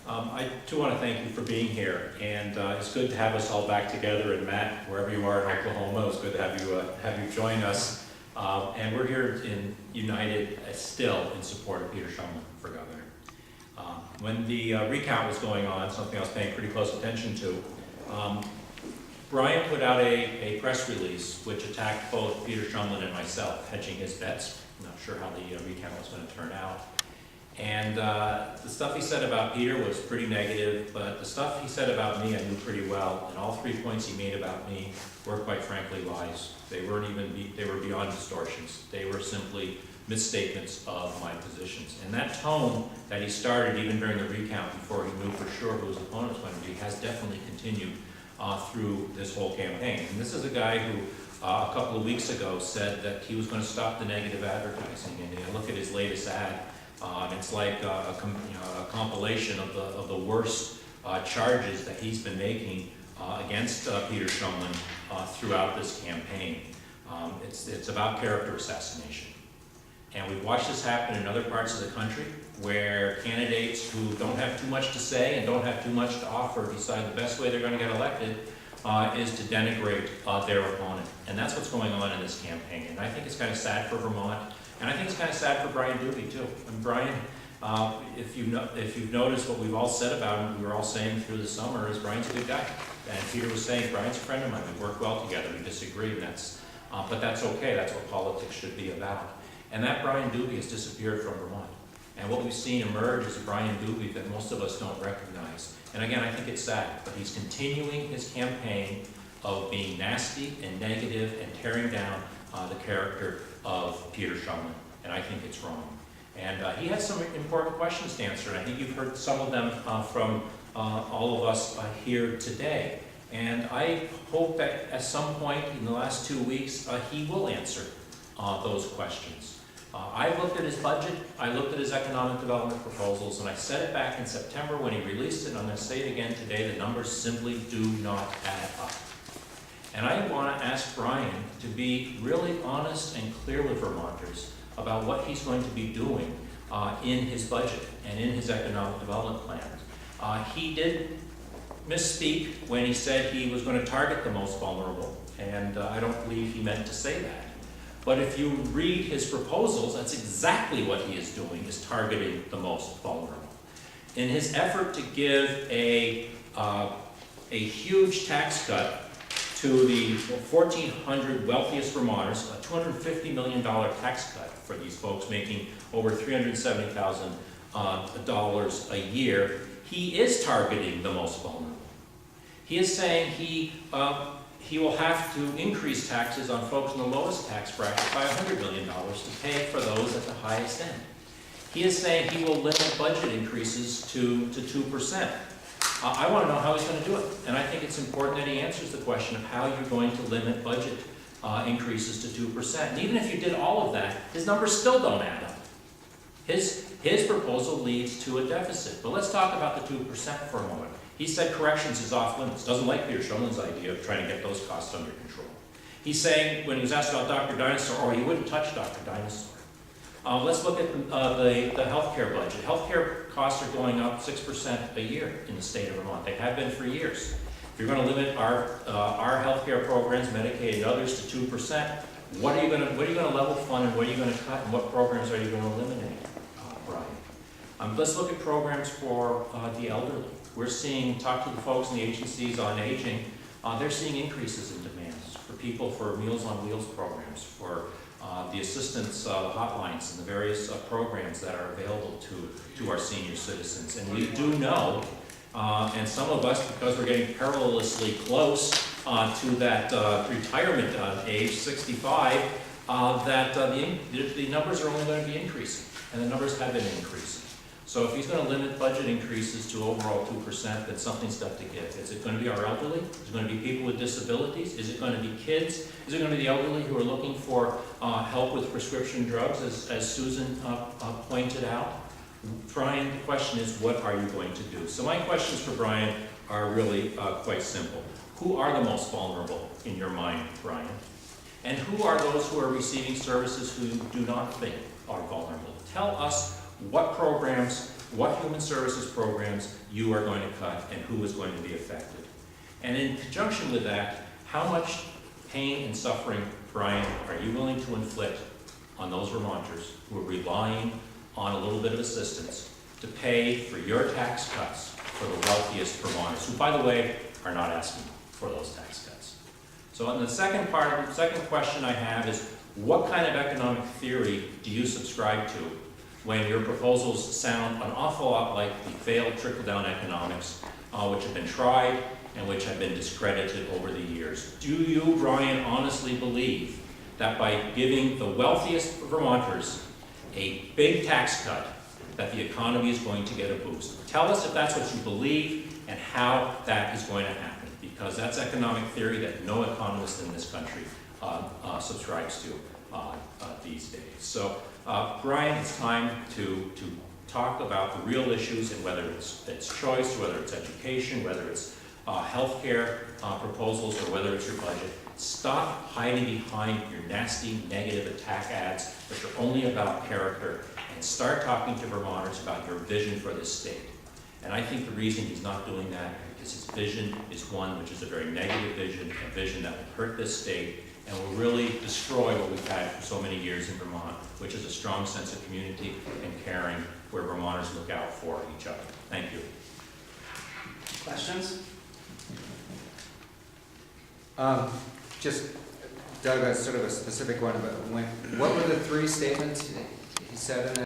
I too want to thank you for being here, and it's good to have us all back together. And Matt, wherever you are in Oklahoma, it's good to have you join us. And we're here united still in support of Peter Shumlin for governor. When the recount was going on, something I was paying pretty close attention to, Brian put out a press release which attacked both Peter Shumlin and myself, hedging his bets. I'm not sure how the recount was going to turn out. And the stuff he said about Peter was pretty negative, but the stuff he said about me I knew pretty well, and all 3 points he made about me were quite frankly lies. They were beyond distortions. They were simply misstatements of my positions. And that tone that he started even during the recount before he knew for sure who his opponent was going to be has definitely continued through this whole campaign. And this is a guy who a couple of weeks ago said that he was going to stop the negative advertising. And you look at his latest ad, it's like a compilation of the worst charges that he's been making against Peter Shumlin throughout this campaign. It's about character assassination. And we've watched this happen in other parts of the country where candidates who don't have too much to say and don't have too much to offer decide the best way they're going to get elected is to denigrate their opponent. And that's what's going on in this campaign. And I think it's kind of sad for Vermont. And I think it's kind of sad for Brian Dubie, too. And Brian, if you've noticed what we've all said about him, we were all saying through the summer, is Brian's a good guy. And Peter was saying, Brian's a friend of mine. We work well together. We disagree, and but that's okay. That's what politics should be about. And that Brian Dubie has disappeared from Vermont. And what we've seen emerge is a Brian Dubie that most of us don't recognize. And again, I think it's sad, but he's continuing his campaign of being nasty and negative and tearing down the character of Peter Shumlin, and I think it's wrong. And he has some important questions to answer, and I think you've heard some of them from all of us here today. And I hope that at some point in the last 2 weeks, he will answer those questions. I looked at his budget, I looked at his economic development proposals, and I said it back in September when he released it, and I'm going to say it again today, the numbers simply do not add up. And I want to ask Brian to be really honest and clear with Vermonters about what he's going to be doing in his budget and in his economic development plan. He did misspeak when he said he was going to target the most vulnerable, and I don't believe he meant to say that. But if you read his proposals, that's exactly what he is doing, is targeting the most vulnerable. In his effort to give a huge tax cut to the 1,400 wealthiest Vermonters, a $250 million tax cut for these folks making over $370,000 a year, he is targeting the most vulnerable. He is saying he will have to increase taxes on folks in the lowest tax bracket by $100 million to pay for those at the highest end. He is saying he will limit budget increases to 2%. I want to know how he's going to do it. And I think it's important that he answers the question of how you're going to limit budget increases to 2%. And even if you did all of that, his numbers still don't add up. His proposal leads to a deficit. But let's talk about the 2% for a moment. He said corrections is off limits. Doesn't like Peter Shumlin's idea of trying to get those costs under control. He's saying, when he was asked about Dr. Dinosaur, he wouldn't touch Dr. Dinosaur. Let's look at the healthcare budget. Healthcare costs are going up 6% a year in the state of Vermont. They have been for years. If you're going to limit our healthcare programs, Medicaid and others, to 2%, what are you going to level fund, and what are you going to cut, and what programs are you going to eliminate, Brian? Let's look at programs for the elderly. We're seeing, talk to the folks in the agencies on aging, they're seeing increases in demands for people for Meals on Wheels programs, for the assistance hotlines and the various programs that are available to our senior citizens. And we do know, and some of us, because we're getting perilously close to that retirement age, 65, that the numbers are only going to be increasing, and the numbers have been increasing. So if he's going to limit budget increases to overall 2%, then something's got to give. Is it going to be our elderly? Is it going to be people with disabilities? Is it going to be kids? Is it going to be the elderly who are looking for help with prescription drugs, as Susan pointed out? Brian, the question is, what are you going to do? So my questions for Brian are really quite simple. Who are the most vulnerable in your mind, Brian? And who are those who are receiving services who do not think are vulnerable? Tell us what programs what human services programs you are going to cut and who is going to be affected. And in conjunction with that, how much pain and suffering, Brian, are you willing to inflict on those Vermonters who are relying on a little bit of assistance to pay for your tax cuts for the wealthiest Vermonters, who, by the way, are not asking for those tax cuts? So in the second question I have is, what kind of economic theory do you subscribe to when your proposals sound an awful lot like the failed trickle-down economics, which have been tried and which have been discredited over the years? Do you, Brian, honestly believe that by giving the wealthiest Vermonters a big tax cut, that the economy is going to get a boost? Tell us if that's what you believe and how that is going to happen, because that's economic theory that no economist in this country subscribes to these days. So, Brian, it's time to talk about the real issues, and whether it's choice, whether it's education, whether it's healthcare proposals, or whether it's your budget. Stop hiding behind your nasty negative attack ads which are only about character, and start talking to Vermonters about your vision for this state. And I think the reason he's not doing that is his vision is one which is a very negative vision, a vision that will hurt this state and will really destroy what we've had for so many years in Vermont, which is a strong sense of community and caring, where Vermonters look out for each other. Thank you. Questions? Just, Doug, a sort of a specific one, but what were the three statements he said in it?